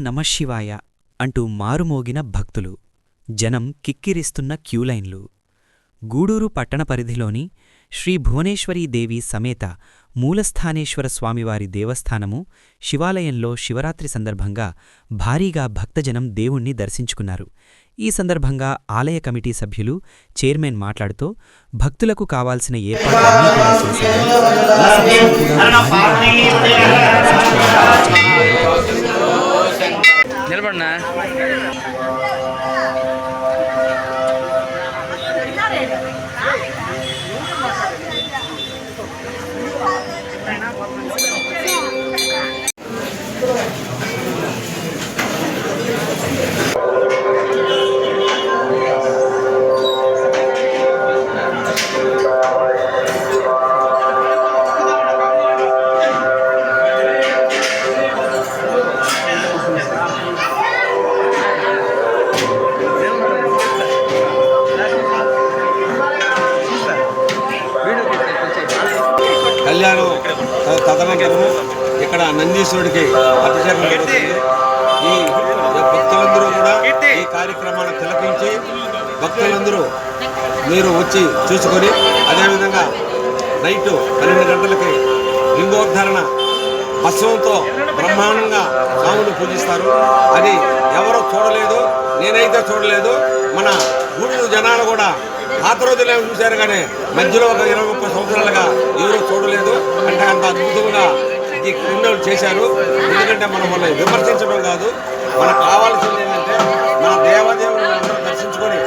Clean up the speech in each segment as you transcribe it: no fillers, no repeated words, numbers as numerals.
నమఃశివాయ అంటూ మారుమోగిన భక్తులు, జనం కిక్కిరిస్తున్న క్యూలైన్లు. గూడూరు పట్టణ పరిధిలోని శ్రీ భువనేశ్వరీదేవి సమేత మూలస్థానేశ్వర స్వామివారి దేవస్థానము శివాలయంలో శివరాత్రి సందర్భంగా భారీగా భక్తజనం దేవుణ్ణి దర్శించుకున్నారు. ఈ సందర్భంగా ఆలయ కమిటీ సభ్యులు, చైర్మన్ మాట్లాడుతూ భక్తులకు కావాల్సిన ఏర్పాట్లన్నీ కూడా చేశారు. నిలబడినా కళ్యాణం తదనంతరము ఇక్కడ నందీశ్వరుడికి అభిషేకం జరుగుతుంది. ఈ భక్తులందరూ కూడా ఈ కార్యక్రమాన్ని తిలకించి భక్తులందరూ మీరు వచ్చి చూసుకొని, అదేవిధంగా నైటు 12 గంటలకి లింగోద్ధరణ భస్వంతో బ్రహ్మాండంగా స్వాములు పూజిస్తారు. అది ఎవరో చూడలేదు, నేనైతే చూడలేదు. మన గూడూరు జనాలు కూడా పాత రోజులు ఏమో చూశారు, కానీ మధ్యలో ఒక 20-30 సంవత్సరాలుగా ఎవరూ చూడలేదు. అంటే అంత అద్భుతంగా ఈ క్రిందలు చేశారు. ఎందుకంటే మనం వాళ్ళని విమర్శించడం కాదు, మనకు కావాల్సింది ఏంటంటే మన దేవాదేవులను అందరూ దర్శించుకొని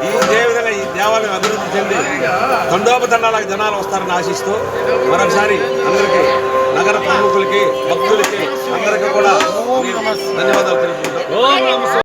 ఈ విధంగా ఈ దేవాలయం అభివృద్ధి చెంది తండోపతండాలకు జనాలు వస్తారని ఆశిస్తూ మరొకసారి అందరికీ, నగర ప్రముఖులకి, భక్తులకి అందరికీ కూడా ధన్యవాదాలు తెలుపుకుంటాం.